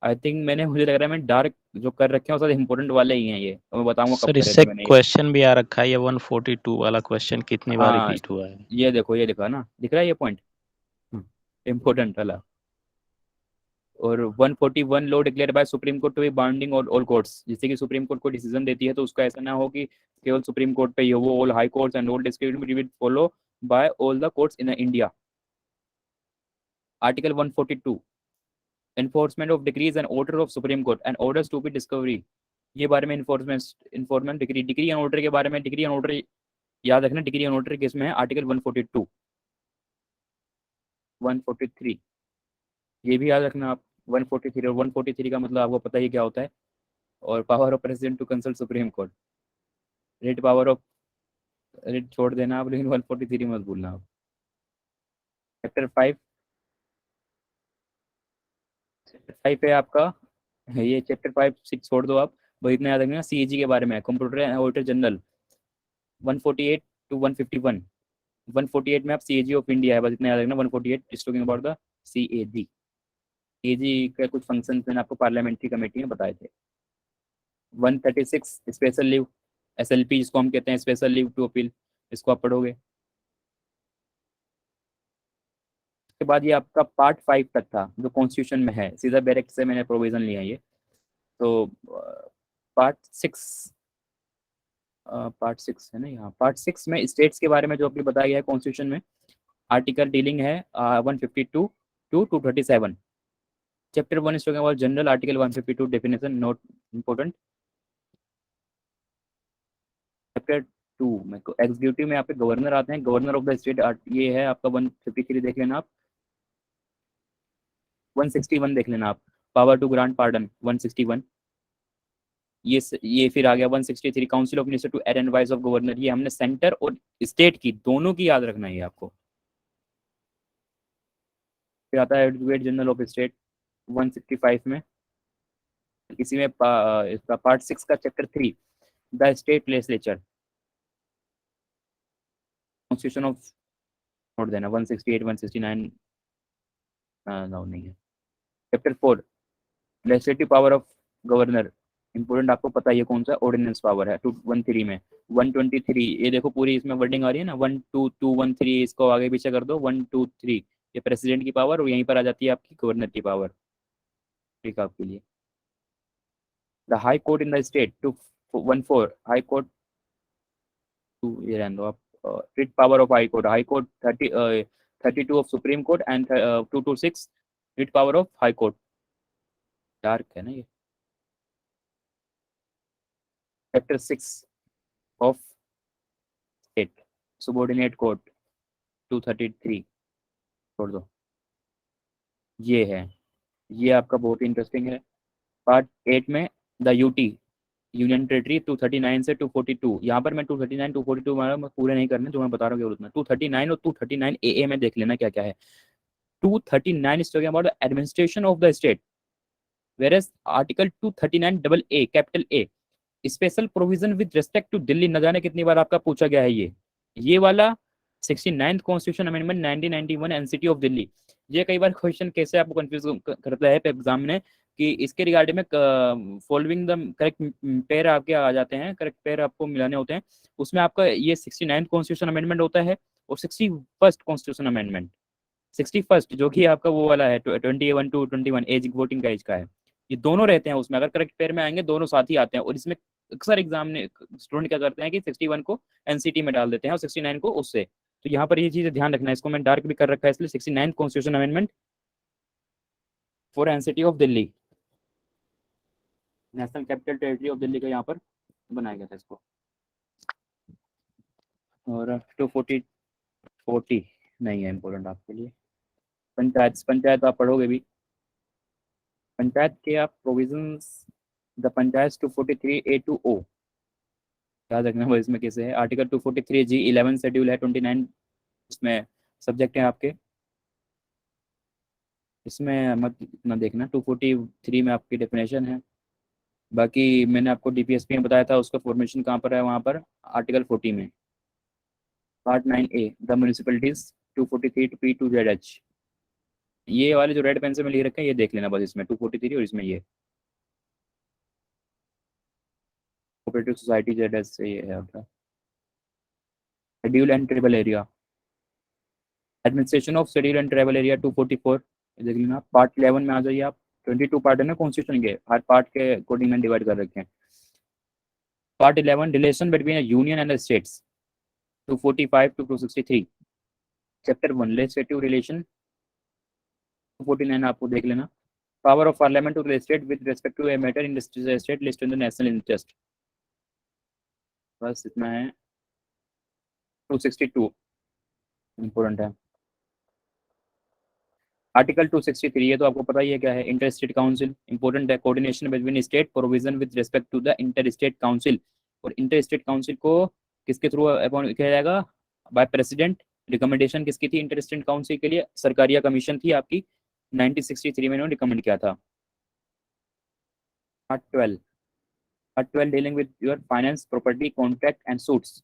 आई थिंक मुझे लग रहा है मैं डार्क जो कर रखे हैं वो सारे इंपॉर्टेंट वाले ही हैं ये, और मैं बताऊंगा कब सर करे इससे थे मैंने ये। क्वेश्चन भी आ रखा है, ये 142 वाला क्वेश्चन कितनी बार हाँ रिपीट हुआ है। ये देखो, ये दिखा ना, दिख रहा है ये पॉइंट इम्पोर्टेंट वाला। और 141 law declare by supreme court to be bounding all courts, जिससे कि सुप्रीम कोर्ट को डिसीजन देती है तो उसका ऐसा ना हो कि केवल सुप्रीम कोर्ट पे ही हो, वो all high courts and all district will follow by all the courts in India. Article 142 enforcement of decrees and order of supreme court and orders to be discovery, ये बारे में इन्फोर्समेंट डिग्री एंड ऑर्डर के बारे में। Degree and order याद रखना, degree and order किस में है, आर्टिकल 142, 143 ये भी याद रखना आप। 143 और 143 का मतलब आपको पता ही क्या होता है। और power of president to consult supreme court, rate power of, rate छोड़ देना आप, लेकिन 143 मत भूलना आप। चैप्टर 5, चैप्टर 5 है आपका, ये चैप्टर 5 6 छोड़ दो आप, वही इतना याद रखना। सीएजी के बारे में, computer and auditor general, 148 to 151। 148 में आप सीएजी ऑफ इंडिया है, बस इतना याद रखना। 148 is talking about the CAG. CAG का कुछ फंक्शन मैंने आपको पार्लियामेंट्री कमेटी में बताए थे। 136 स्पेशल लीव, एसएलपी जिसको हम कहते हैं, स्पेशल लीव टू अपील, इसको आप पढ़ोगे। उसके बाद ये आपका पार्ट 5 तक था जो कॉन्स्टिट्यूशन में है, सीधा डायरेक्ट से मैंने प्रोविजन लिया ये। तो पार्ट 6, पार्ट 6 है ना यहाँ, पार्ट 6 में स्टेट्स के बारे में जो अभी बताया गया है कॉन्स्टिट्यूशन में, आर्टिकल डीलिंग है 152 to 237। Chapter 1 is talking about general, article 152 definition not important. Chapter 2 में एग्जीक्यूटिव में आपके गवर्नर आते हैं, गवर्नर ऑफ द स्टेट, ये है आपका 153 देख लेना आप। 161 देख लेना आप, पावर टू ग्रांट पार्डन, 161। ये फिर आ गया 163 council of minister to advise of governor, ये हमने सेंटर और स्टेट की दोनों की याद रखना है आपको। फिर आता है एडवोकेट जनरल ऑफ स्टेट 165 में। इसी में इसका पार्ट 6 का chapter 3 the state legislature, constitution of, छोड़ देना 168 169 नो नहीं है। Chapter 4 legislative power of governor, important आपको पता है ये कौन सा ऑर्डिनेंस पावर है। 213 में 123 ये देखो पूरी इसमें वर्डिंग आ रही है ना, 1 2 2 1 3, इसको आगे पीछे कर दो, 1 2 3 ये प्रेसिडेंट की पावर, और यहीं पर आ जाती है आपकी गवर्नर की पावर। ठीक है आपके लिए। The high court in the state 214 high court, ये रहने दो आप, writ power of High Court. High Court 32 of Supreme Court and 226 writ power of High Court. Dark है ना ये. Chapter 6 of State Subordinate Court 233. छोड़ दो. ये है, ये आपका बहुत इंटरेस्टिंग है. पार्ट 8 में द यूटी यूनियन टेरिटरी 239 से 242. यहाँ पर मैं 239 242 मैं पूरे नहीं करने, जो मैं बता रहा हूँ केवल उतना. 239 और 239 ए में देख लेना क्या क्या है. 239 is talking about the administration of the state, whereas Article 239 double A capital A special provision with respect to Delhi. न जाने कितनी बार आपका पूछा गया है ये वाला 69th constitution amendment 1991 NCT of Delhi. ये कई बार क्वेश्चन कैसे आपको कंफ्यूज करता है एग्जाम में कि इसके रिगार्डिंग में फॉलोइंग द करेक्ट पेयर आपके आ जाते हैं, करेक्ट पेयर आपको मिलाने होते हैं. उसमें आपका ये 69th कॉन्स्टिट्यूशन अमेंडमेंट होता है और 61st कॉन्स्टिट्यूशन अमेंडमेंट. 61st जो कि आपका वो वाला है 21 to 21 एज वोटिंग का एज का है. ये दोनों रहते हैं उसमें, अगर करेक्ट पेयर में आएंगे दोनों साथ ही आते हैं. और इसमें अक्सर एग्जाम में स्टूडेंट क्या करते हैं कि 61 को एनसीटी में डाल देते हैं और 69 को उससे. तो यहाँ पर ये चीज़ ध्यान रखना है. इसको मैं डार्क भी कर रखा है इसलिए 69th constitution amendment for NCT of Delhi, national capital territory of Delhi का यहाँ पर बनाया गया था इसको. और 240 नहीं है इम्पोर्टेंट आपके लिए. पंचायत आप पढ़ोगे भी. पंचायत के आप provisions the panchayat 243A to O याद रखना वो इसमें कैसे है. आर्टिकल 243G 11 शेड्यूल है 29 इसमें सब्जेक्ट है आपके. इसमें मत इतना देखना. 243 में आपकी डेफिनेशन है. बाकी मैंने आपको डीपीएसपी में बताया था उसका फॉर्मेशन कहाँ पर है, वहाँ पर आर्टिकल 40 में. Part 9A the municipalities 243 to P to ZH. ये वाले जो रेड पेन से में लिख रखे हैं ये देख लेना बस. इसमें 243 और इसमें ये कोऑपरेटिव सोसाइटी ZH से ये है आपका. Schedule and tribal area administration of schedule and tribal area 244 देख लेना. पार्ट 11 में आ जाइए आप. 22 पार्ट है ना कॉन्स्टिट्यूशन के, हर पार्ट के अकॉर्डिंग में डिवाइड कर रखे हैं. Part 11 relation between union and states 245 to 263. Chapter 1 legislative relation 249 आपको देख लेना. Power of parliament to the state with respect to a matter in the state list in the national interest. बस इतना है. 262 इम्पोर्टेंट है. आर्टिकल 263 ये तो आपको पता ही है क्या है. इंटर स्टेट काउंसिल इंपॉर्टेंट है. Coordination between state provision with respect to the inter state council. और इंटर स्टेट काउंसिल को किसके थ्रू अपॉइंट किया जाएगा? By president. रिकमेंडेशन किसकी थी इंटर स्टेट काउंसिल के लिए? सरकारिया कमीशन थी आपकी 1963 में इन्होंने रिकमेंड किया था. Part 12 dealing with your finance property contract and suits.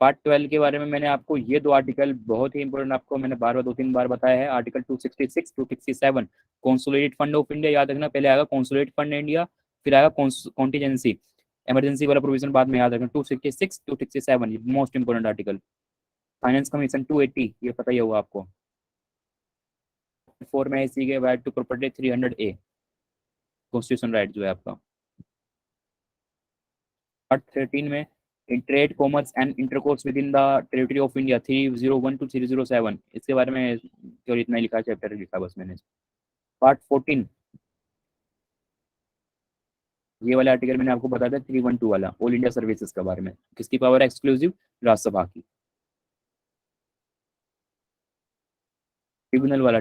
Part 12 के बारे में मैंने आपको ये दो आर्टिकल बहुत ही इंपॉर्टेंट आपको मैंने बार 2-3 बार बताया है. Article 266 267 consolidated fund of India याद रखना. पहले आएगा कॉन्सोलिडेटेड फंड इंडिया, फिर आएगा कॉन्टीजेंसी इमरजेंसी वाला प्रोविजन बाद में याद रखना. 266 267 ये most important article. Finance commission 280 ये पता ही होगा आपको. 4 में इसी के right to property 300A constitution right जो है आपका. पार्ट 13 में trade commerce and intercourse within the territory of India 301 to 307 इसके बारे में केवल इतना ही लिखा, चैप्टर लिखा बस मैंने. पार्ट 14 ये वाला आर्टिकल मैंने आपको बताया था 312 वाला ऑल इंडिया सर्विसेज के बारे में. किसकी पावर है? एक्सक्लूसिव राज्यसभा की. ट्रिब्यूनल वाला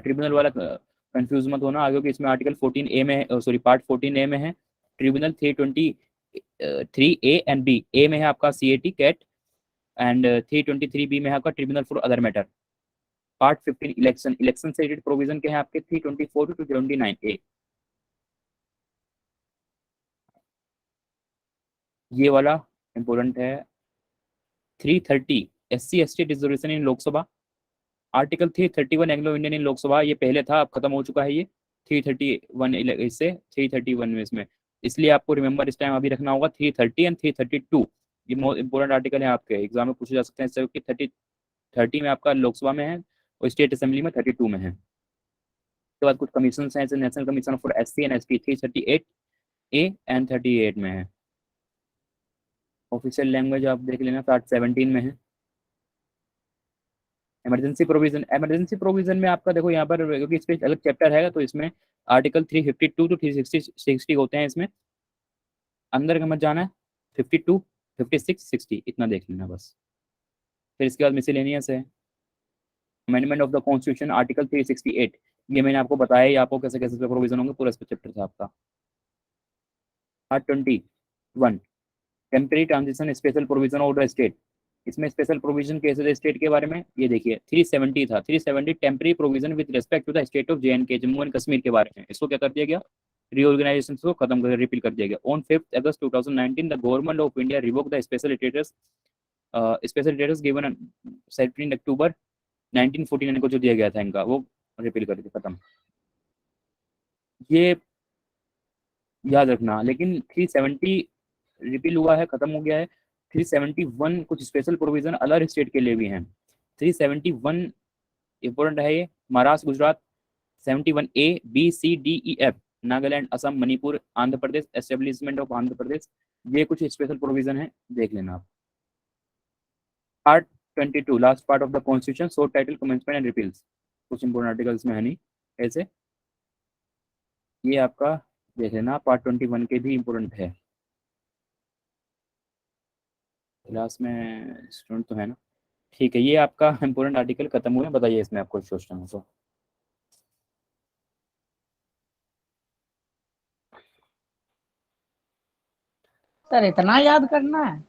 कंफ्यूज मत होना आगे, कि इसमें आर्टिकल 14A में है, सॉरी पार्ट 14A में है ट्रिब्यूनल 323A एंड B. ए में है आपका CAT कैट एंड 323B में है आपका tribunal for other matter. Part 15 election से रिलेटेड प्रोविजन के हैं आपके 324 to 279A. ये वाला इंपॉर्टेंट है. 330 SC/ST reservation in Lok Sabha. Article 331 Anglo Indian in Lok Sabha ये पहले था, अब खत्म हो चुका है ये 331 इससे 331 में इसमें. इसलिए आपको रिमेंबर इस टाइम अभी रखना होगा 330 एंड 332. ये मोस्ट इंपोर्टेंट आर्टिकल है आपके, एग्जाम में पूछे जा सकते हैं इससे कि 30 में आपका लोकसभा में है और स्टेट असेंबली में 32 में है. उसके बाद कुछ कमीशन हैं, national commission for SC and ST 338A and 38 में है. ऑफिशियल लैंग्वेज आप देख लेना, पार्ट 17 में है। इमरजेंसी प्रोविजन में आपका देखो यहाँ पर, क्योंकि इस पे अलग चैप्टर है तो इसमें आर्टिकल 352 टू 360 होते हैं, इसमें अंदर का मत जाना है। 52, 56, 60 इतना देख लेना बस। फिर इसके बाद मिसलेनियस है, amendment of the constitution article 368, ये मैंने आपको बताया ही, आपको कैसे कैसे प्रोविजन होंगे, पूरा इस पे चैप्टर था आपका। Part 21 temporary transition special provision of the state, इसमें स्पेशल प्रोविजन कैसे स्टेट के बारे में, ये देखिए 370 था, 370 temporary provision with respect to the state of JNK, Jammu and Kashmir के बारे में। इसको क्या कर दिया गया, रीऑर्गेनाइजेशन को खत्म कर रिपील कर दिया गया। On 5 August 2019 the government of India revoke the special status given 17 अक्टूबर 1949 को जो दिया गया था इनका, वो रिपील कर दिया, खत्म। ये याद रखना। लेकिन 370 रिपील हुआ है, खत्म हो गया है। 371 कुछ स्पेशल प्रोविजन अलग स्टेट के लिए भी हैं। 371 इंपॉर्टेंट है ये, Maharashtra, Gujarat. 71A, B, C, D, E, F Nagaland, Assam, Manipur, Andhra Pradesh, establishment of Andhra Pradesh, ये कुछ स्पेशल प्रोविजन है, देख लेना आप। Part 22 last part of the constitution, short title, commencement and repeals, कुछ इंपोर्टेंट आर्टिकल्स में है नहीं ऐसे, ये आपका देख लेना। पार्ट 21 के भी इंपोर्टेंट है, क्लास में स्टूडेंट तो है ना, ठीक है। ये आपका इंपोर्टेंट आर्टिकल खत्म हुए, बताइए इसमें आपको क्वेश्चन हो तो। सर इतना याद करना है?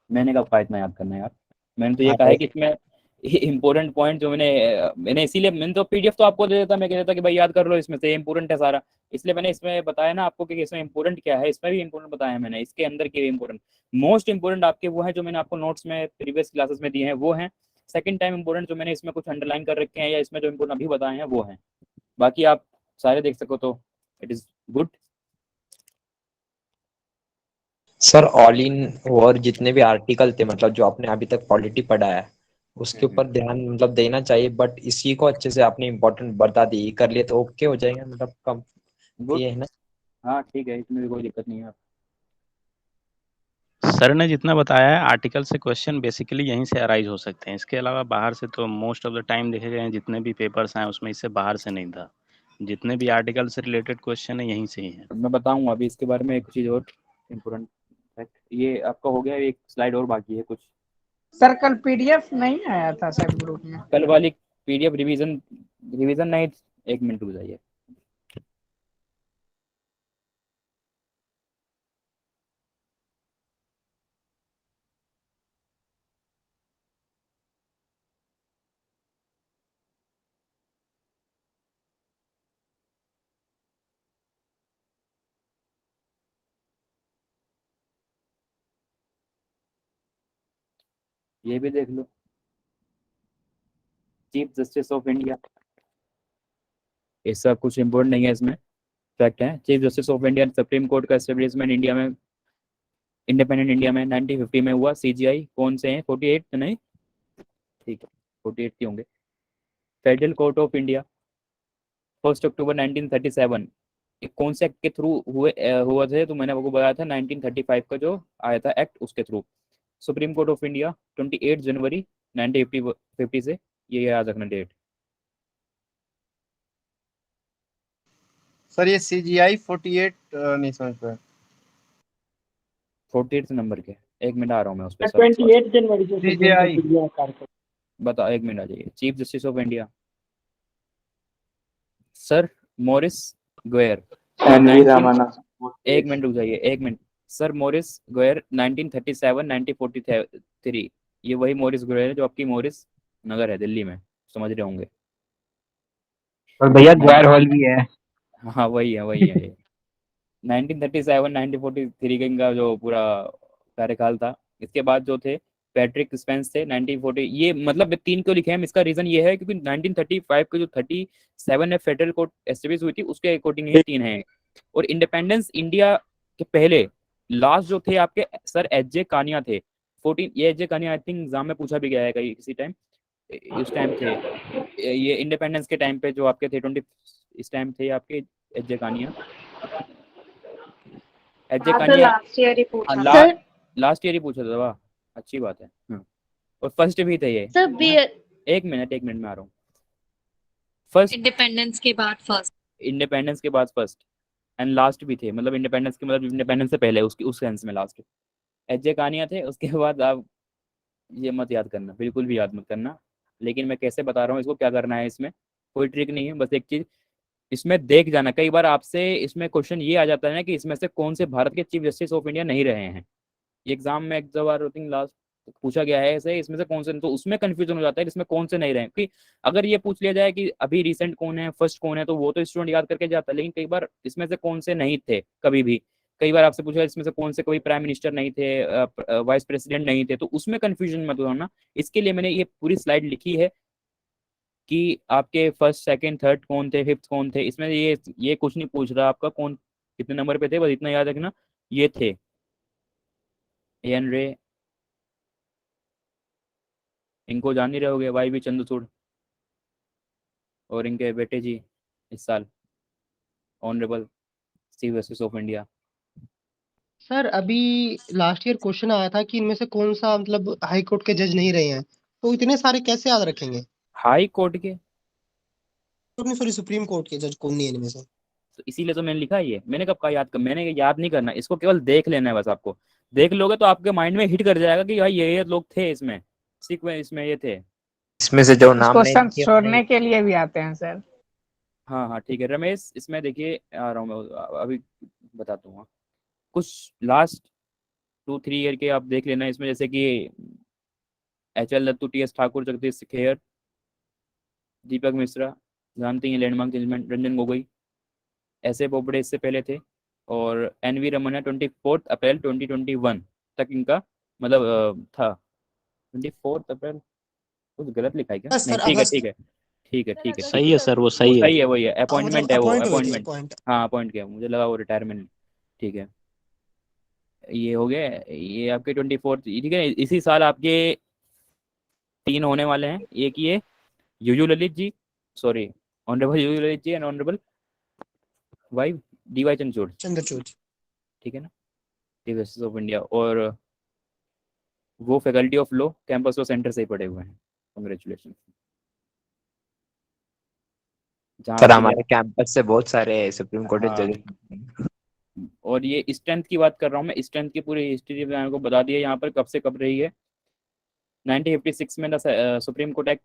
मैंने कहा इतना याद करना है यार, मैंने तो ये कहा है कि इसमें इंपॉर्टेंट पॉइंट जो मैंने इसीलिए मैंने तो PDF तो आपको दे देता, मैं कह देता कि भाई याद कर लो, इसमें से इंपॉर्टेंट है सारा, इसलिए मैंने इसमें बताया ना आपको कि इसमें इंपॉर्टेंट क्या है, इसमें भी इंपॉर्टेंट बताया है मैंने, इसके अंदर के इंपॉर्टेंट मोस्ट इंपॉर्टेंट आपके वो है जो मैंने आपको नोट्स में प्रीवियस क्लासेस में दिए हैं, वो हैं। सेकंड टाइम इंपॉर्टेंट जो मैंने इसमें कुछ अंडरलाइन कर रखे हैं या इसमें जो इंपॉर्टेंट अभी बताए हैं वो हैं, बाकी आप सारे देख सको तो it is good. Sir all in over जितने भी आर्टिकल थे, मतलब जो आपने अभी तक पॉलिटी पढ़ा है उसके ऊपर ध्यान मतलब देना चाहिए, बट इसी को अच्छे से आपने इम्पोर्टेंट बता दी कर लिए तो ओके हो जाएगा, मतलब कम ये है ना। हाँ ठीक है, इसमें भी कोई दिक्कत नहीं है। सर ने जितना बताया है आर्टिकल से क्वेश्चन बेसिकली यहीं से अराइज हो सकते हैं, इसके अलावा बाहर से तो मोस्ट ऑफ द टाइम देखे गए हैं जितने भी पेपर्स हैं उसमें इससे बाहर से नहीं था, जितने भी आर्टिकल से रिलेटेड क्वेश्चन है यहीं से ही है। मैं बताऊंगा अभी इसके बारे में एक चीज़ और इम्पोर्टेंट फैक्ट, ये आपका हो गया, एक स्लाइड और बाकी है कुछ। सर कल PDF नहीं आया था सर ग्रुप में? कल वाली PDF रिवीजन नहीं, 1 मिनट रुक जाइए। ये भी देख लो, चीफ जस्टिस ऑफ इंडिया, ये सब कुछ इम्पोर्टेंट नहीं है इसमें, फैक्ट है। Chief justice of India, supreme court का एस्टेब्लिशमेंट इंडिया में, इंडिपेंडेंट इंडिया में 1950 में हुआ। CGI कौन से हैं, 48 तो नहीं, ठीक है 48 के होंगे। फेडरल कोर्ट ऑफ इंडिया 1 अक्टूबर 1937, कौन से एक्ट के थ्रू हुआ थे, तो मैंने आपको बताया था 1935 का जो आया था एक्ट, उसके through. Supreme court of India 28 जनवरी 1950 से, ये याद रखना डेट। सर ये CGI 48 नहीं समझ पाया। 48 नंबर के, 1 मिनट आ रहा हूँ मैं उस पर। 28 जनवरी से CGI बताओ, 1 मिनट आ जाइए। Chief justice of India sir Morris GoAir, 1 minute रुक जाइए, 1 मिनट। सर मॉरिस गोयर 1937 1943, ये वही मॉरिस गोयर है जो आपकी मॉरिस नगर है दिल्ली में, समझ रहे होंगे। और भैया गोयर हॉल भी है। हाँ वही है ये 1937 1943 का इनका जो पूरा कार्यकाल था। इसके बाद जो थे पैट्रिक स्पेंस थे 1940, ये मतलब 3 क्यों लिखे हैं, इसका रीजन ये है क्योंकि 1935 का जो 37 है फेडरल कोर्ट एस्टेब्लिश हुई थी, उसके अकॉर्डिंग ही 3 है। और इंडिपेंडेंस इंडिया के पहले लास्ट जो थे आपके सर एच.जे. कानिया थे 14, ये एच.जे. कानिया आई थिंक एग्जाम में पूछा भी गया है कहीं किसी टाइम, इस टाइम थे ये इंडिपेंडेंस के टाइम पे जो आपके थे 20 इस टाइम थे आपके एच.जे. कानिया। एचजे हाँ, तो कानिया लास्ट ईयर ही पूछा था। सर लास्ट ईयर ही पूछा था, वाह अच्छी बात है। और फर्स्ट भी थे ये। सर बी एक मिनट में आ रहा हूँ। फर्स्ट इंडिपेंडेंस के बाद फर्स्ट। इंडिपेंडेंस के बाद फर्स्ट एंड लास्ट भी थे, मतलब इंडिपेंडेंस के मतलब इंडिपेंडेंस से पहले उसकी उस सेंस में लास्ट। एचजे कानिया थे, उसके बाद आप ये मत याद करना, बिल्कुल भी याद मत करना। लेकिन मैं कैसे बता रहा हूँ इसको, क्या करना है इसमें, कोई ट्रिक नहीं है, बस एक चीज इसमें देख जाना। कई बार आपसे इसमें क्वेश्चन ये आ जाता है ना कि इसमें से कौन से भारत के चीफ जस्टिस ऑफ इंडिया नहीं रहे हैं। ये एग्जाम में एक दो बार आई थिंक लास्ट पूछा गया है ऐसे, इसमें से कौन से, तो उसमें कंफ्यूजन हो जाता है इसमें कौन से नहीं रहे। कि अगर ये पूछ लिया जाए कि अभी रिसेंट कौन है, फर्स्ट कौन है, तो वो तो स्टूडेंट याद करके जाता है। लेकिन कई बार इसमें से कौन से नहीं थे कभी भी, कई बार आपसे पूछा इसमें से कौन से कोई प्राइम मिनिस्टर नहीं थे, वाइस प्रेसिडेंट नहीं थे, तो उसमें कंफ्यूजन मत होना। इसके लिए मैंने ये पूरी स्लाइड लिखी है कि आपके फर्स्ट सेकंड थर्ड कौन थे, फिफ्थ कौन थे। इसमें ये कुछ नहीं पूछ रहा आपका कौन कितने नंबर पे थे, बस इतना याद रखना ये थे। एन रे, इनको जान नहीं रहोगे, वाई भी चंद्रचूड़, और इनके बेटे जी इस साल honourable chief justice of India. Sir अभी लास्ट ईयर क्वेश्चन आया था कि इनमें से कौन सा मतलब हाई कोर्ट के जज नहीं रहे हैं, तो इतने सारे कैसे याद रखेंगे? हाई कोर्ट के, सॉरी सुप्रीम कोर्ट के जज कौन नहीं है इनमें से? तो इसीलिए तो मैंने लिखा है ये। मैंने कब कहा याद कर, मैंने याद नहीं करना इसको, केवल देख लेना है बस। आपको देख लोगे तो आपके माइंड में हिट कर जाएगा कि भाई ये लोग थे इसमें, सीक्वेंस इसमें ये थे। इसमें से जो कुछ नाम नहीं क्वेश्चन लिखे हमने, छोड़ने के लिए भी आते हैं सर। हाँ हाँ ठीक है रमेश, इसमें देखिए आ रहा हूँ मैं अभी बताता हूँ। कुछ लास्ट 2-3 ईयर के आप देख लेना इसमें, जैसे कि HL दत्तू, TS ठाकुर, जगदीश खेयर, दीपक मिश्रा, जानते हैं लैंडमार्क जजमेंट, रंजन गोगोई, ऐसे बोबड़े इससे पहले थे। और NV रमन्ना 24 अप्रैल 2021 तक इनका मतलब था। 24 अप्रैल, कुछ गलत लिखा है क्या? अगस्त नहीं सर, ठीक है अगस्त। ठीक है ठीक है ठीक है ठीक सही है, है सर, वो वो सही है। सही है, वही है, मतलब अपॉइंटमेंट है वो, अपॉइंट हुए थे, अपॉइंटमेंट। अपॉइंट। हाँ अपॉइंट किया, मुझे लगा वो रिटायरमेंट। ठीक है, ये हो गया। ये आपके 24, ठीक है। इसी साल आपके 3 होने वाले हैं। एक ये UU Lalit ji, sorry honourable UU Lalit ji and honourable Y DY Chandrachud, Chandrachud. ठीक है ना, चीफ जस्टिस ऑफ इंडिया। और वो faculty of law campus law centre से ही पढ़े हुए हैं, कॉन्ग्रेचुलेशन। जहाँ सर आपके लिए, हमारे कैंपस से बहुत सारे सुप्रीम कोर्ट के हाँ। जजेस। और ये स्ट्रेंथ की बात कर रहा हूँ मैं, स्ट्रेंथ की पूरी हिस्ट्री मैंने को बता दी है यहाँ पर, कब से कब रही है। 1956 में सुप्रीम कोर्ट एक्ट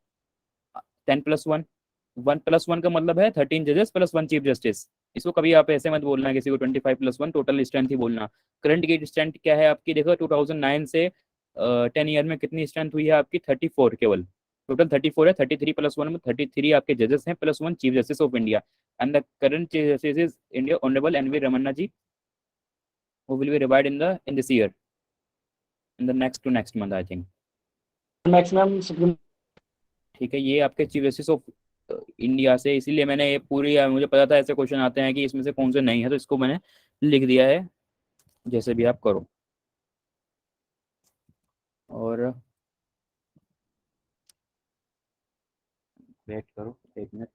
10+1, 1+1 का मतलब है 13 जजेस प्लस 1 चीफ जस्टिस। इसको कभी आप ऐसे मत बोलना किसी को 25+1, टोटल स्ट्रेंथ ही बोलना। करंट की स्ट्रेंथ क्या है आपकी, देखो 2009 से 10 ईयर में कितनी स्ट्रेंथ हुई है आपकी, 34 केवल। टोटल 34 है, 33+1 में 33 आपके जजेस हैं, +1 chief justice of India. And the current chief justice is India honourable NV Ramana ji, who will be revived in this year, in the next to next month I think। Maximum supreme. ठीक है, ये आपके chief justice of India से, इसीलिए मैंने ये पूरी, मुझे पता था ऐसे क्वेश्चन आते हैं कि इसमें से कौन से नहीं है, तो इसको मैंने लिख दिया है, जैसे भी आप करो। और वेट करो 1 मिनट।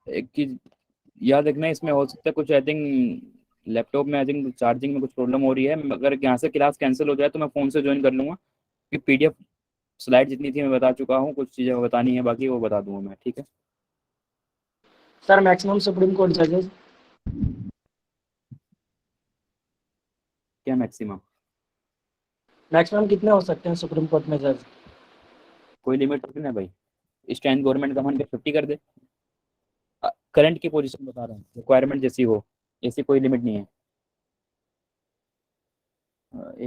एक चीज याद रखना, इसमें हो सकता है कुछ आई थिंक लैपटॉप में आई थिंक चार्जिंग में कुछ प्रॉब्लम हो रही है। अगर यहाँ से क्लास कैंसिल हो जाए तो मैं फ़ोन से ज्वाइन कर लूँगा, कि PDF स्लाइड जितनी थी मैं बता चुका हूँ, कुछ चीज़ें बतानी है बाकी वो बता दूंगा मैं, ठीक है। सर मैक्सिमम सुप्रीम कोर्ट जजेस। क्या मैक्सिमम? मैक्सिमम कितने हो सकते हैं सुप्रीम कोर्ट में जज? कोई लिमिट नहीं है भाई, स्टैंड गवर्नमेंट का मान के 50 कर दे। करंट की पोजीशन बता रहा हूँ, रिक्वायरमेंट जैसी हो, ऐसी कोई लिमिट नहीं है।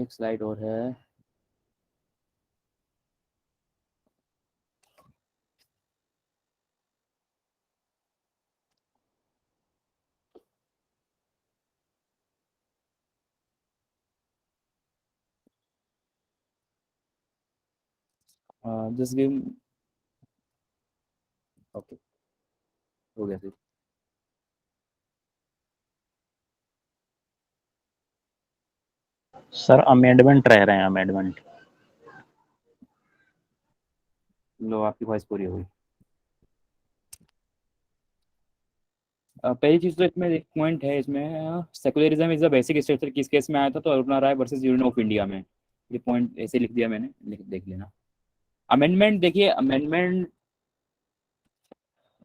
एक स्लाइड और है, जस्ट गिव ओके हो गया फिर सर अमेंडमेंट रह रहे हैं अमेंडमेंट। लो आपकी वॉइस पूरी हो गई। पहली चीज तो इसमें एक पॉइंट है इसमें secularism is the basic structure किस केस में आया था तो अरुणा राय वर्सेस यूनियन ऑफ इंडिया में ये पॉइंट ऐसे लिख दिया मैंने देख लेना। अमेंडमेंट देखिए अमेंडमेंट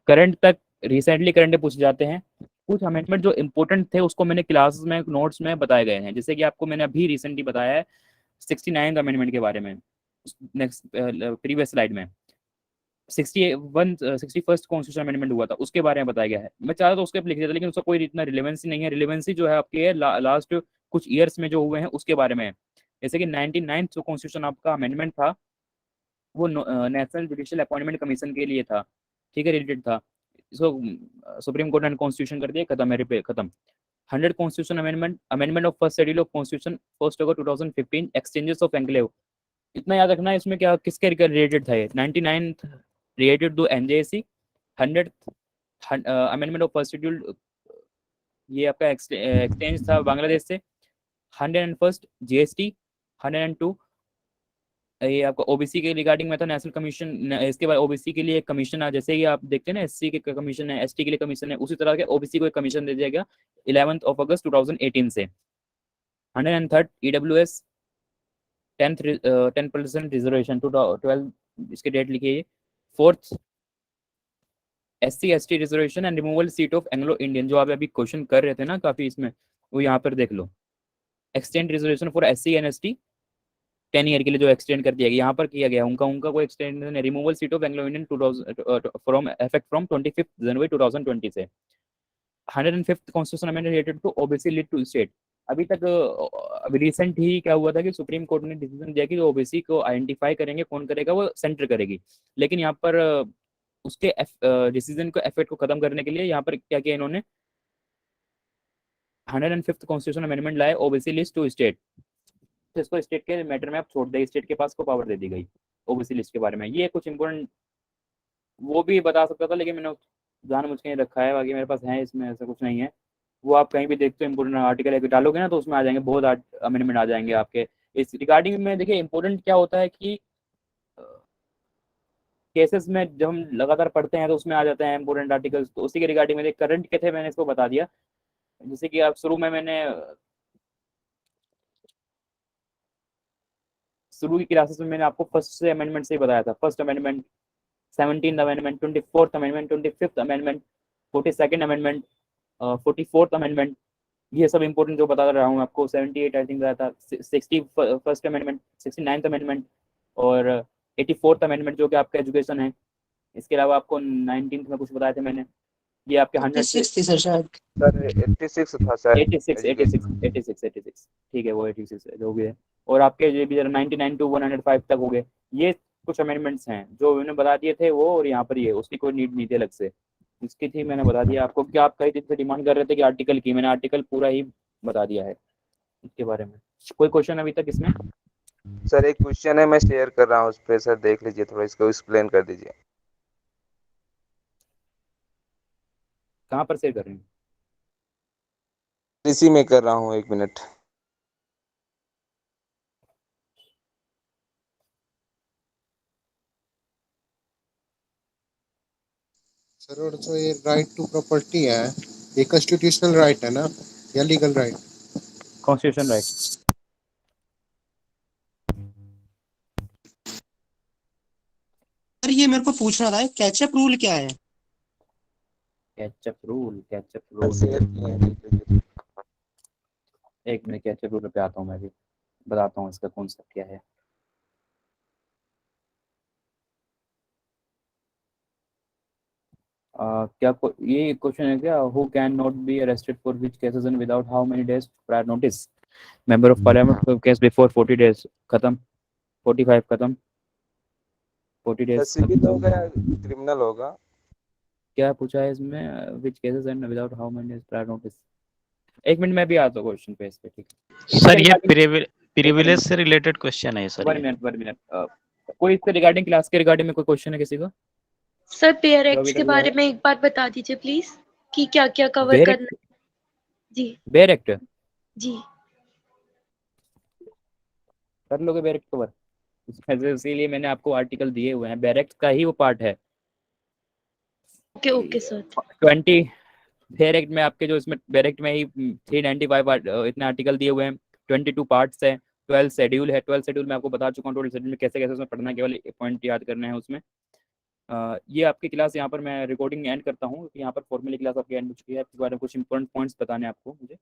करंट तक रिसेंटली करंट पूछे जाते हैं। कुछ अमेंडमेंट जो इम्पोर्टेंट थे उसको मैंने क्लासेस में नोट्स में बताए गए हैं जैसे कि आपको मैंने अभी रिसेंटली बताया है 69 अमेंडमेंट के बारे में नेक्स्ट प्रीवियस स्लाइड में 61st कॉन्स्टिट्यूशन अमेंडमेंट हुआ था उसके बारे में बताया गया है। मैं चाहता तो उसके लिख देता लेकिन उसका कोई इतना रिलेवेंसी नहीं है। रिलेवेंसी जो है आपके लास्ट कुछ ईयर्स में जो हुए हैं उसके बारे में है। जैसे कि 99 जो कॉन्स्टिट्यूशन आपका अमेंडमेंट था वो नेशनल जुडिशियल अपॉइंटमेंट कमीशन के लिए था ठीक है रिलेटेड था। इसको सुप्रीम कोर्ट ने कॉन्स्टिट्यूशन कर दिया खत्म मेरे पे खत्म। 100 constitution amendment of first schedule of constitution 1 August 2015 exchanges of enclave. इतना याद रखना है इसमें क्या किसके रिलेटेड था ये 99 related to NJC 100 amendment of first schedule ये आपका एक्सचेंज था बांग्लादेश से 101st जीएसटी 102 ये आपका ओबीसी के रिगार्डिंग में था नेशनल कमीशन। इसके बाद ओबीसी के लिए एक कमीशन है जैसे कि आप देखते हैं ना एससी के कमीशन है एसटी के लिए कमीशन है उसी तरह के ओबीसी को एक कमीशन दे दिया गया 11 अगस्त 2018 से। 103 ईडब्ल्यूएस 10% रिजर्वेशन टू 12 इसके डेट लिखिए। 4th SC ST reservation and removal seat of Anglo Indian जो आप अभी क्वेश्चन कर रहे थे ना काफी इसमें वो यहाँ पर देख लो extend reservation for SC and ST 10 year के लिए जो एक्सटेंड कर दिया गया यहाँ पर किया गया उनका कोई extend removal seat of Anglo Indian 2000 from effect from 25 जनवरी 2020 से। 105th constitution amendment related to OBC lead to state. अभी तक अभी रिसेंट ही क्या हुआ था कि सुप्रीम कोर्ट ने डिसीजन दिया कि ओबीसी को आइडेंटिफाई करेंगे कौन करेगा वो सेंटर करेगी लेकिन यहाँ पर उसके डिसीजन को इफेक्ट को खत्म करने के लिए यहाँ पर क्या किया इन्होंने 105th कॉन्स्टिट्यूशन अमेंडमेंट लाए ओबीसी लिस्ट टू स्टेट। तो इसको स्टेट के मैटर में आप छोड़ दे स्टेट के पास को पावर दे दी गई ओबीसी लिस्ट के बारे में। ये कुछ इंपॉर्टेंट वो भी बता सकता था लेकिन मैंने जानबूझ के नहीं रखा है बाकी मेरे पास है इसमें ऐसा कुछ नहीं है। वो आप कहीं भी देखते हो इंपोर्टेंट आर्टिकल एक डालोगे ना तो उसमें आ जाएंगे बहुत अमेंडमेंट आ जाएंगे आपके इस रिगार्डिंग में। देखिए इंपॉर्टेंट क्या होता है कि केसेस में जब हम लगातार पढ़ते हैं तो उसमें आ जाते हैं इंपोर्टेंट आर्टिकल्स तो उसी के रिगार्डिंग में करंट के थे मैंने इसको बता दिया। जैसे कि आप शुरू की क्लासेस में मैंने आपको फर्स्ट से अमेंडमेंट से ही बताया था। First amendment 17th amendment 24th amendment 25th amendment 42nd amendment 44th amendment ये सब इंपॉर्टेंट जो बता रहा हूँ आपको। 78 आई थिंक रहा था 61st अमेंडमेंट 69th अमेंडमेंट और 84th अमेंडमेंट जो कि आपका एजुकेशन है। इसके अलावा आपको 19th में कुछ बताए थे मैंने ये आपके 100 थी सर शायद सर 86 था सर 86 ठीक है वो 86 जो भी है। और आपके जो भी 99 to 105 तक हो गए ये कुछ अमेंडमेंट्स हैं जो उन्होंने बता दिए थे वो और यहाँ पर ये उसकी कोई नीड नहीं थी अलग से इसकी थी मैंने बता दिया आपको। क्या आप कई दिन से डिमांड कर रहे थे कि आर्टिकल की मैंने आर्टिकल पूरा ही बता दिया है इसके बारे में। कोई क्वेश्चन अभी तक इसमें? सर एक क्वेश्चन है मैं शेयर कर रहा हूँ उस पर सर देख लीजिए थोड़ा इसको एक्सप्लेन कर दीजिए। कहाँ पर शेयर कर रहे हैं? इसी में कर रहा हूँ 1 मिनट। सर और जो ये राइट टू प्रॉपर्टी है ये कॉन्स्टिट्यूशनल राइट है ना या legal right? Constitution right. Sir ये मेरे को पूछना था कैचअप रूल क्या है? कैचअप रूल एक मिनट कैचअप रूल पे आता हूँ मैं भी बताता हूँ इसका कॉन्सेप्ट क्या है। क्या ये क्वेश्चन है क्या who can not be arrested for which cases and without how many days prior notice? Member of parliament case before 40 days खत्म 45 खत्म 40 डेज सिविल होगा या क्रिमिनल होगा? क्या पूछा है इसमें which cases and without how many days prior notice? 1 minute में भी आता हूँ क्वेश्चन पे इस पे ठीक है। सर ये प्रिविलेज से रिलेटेड क्वेश्चन है सर। 1 मिनट कोई इसके रिगार्डिंग, क्लास के रिगार्डिंग में कोई क्वेश्चन है किसी का? सर पेयर जो एक्ट्स अभी के तक बारे में एक बार बता दीजिए प्लीज कि क्या क्या कवर बेर करना है। जी बेर एक्ट जी कर लोगे बेर एक्ट कवर? इसीलिए मैंने आपको आर्टिकल दिए हुए हैं, बेर एक्ट का ही वो पार्ट है। Okay okay sir. 20 fair act में आपके जो इसमें बेर एक्ट में ही 395 इतने आर्टिकल दिए हुए हैं, 22 पार्ट्स है, 12 शेड्यूल है। 12 शेड्यूल मैं आपको बता चुका हूँ, 12 शेड्यूल में कैसे कैसे उसमें पढ़ना है, केवल पॉइंट याद करने हैं उसमें। ये आपकी क्लास यहाँ पर मैं रिकॉर्डिंग एंड करता हूँ, यहाँ पर फॉर्मली क्लास आपकी एंड हो चुकी है। इसके बारे में कुछ इंपॉर्टेंट पॉइंट्स बताने आपको मुझे।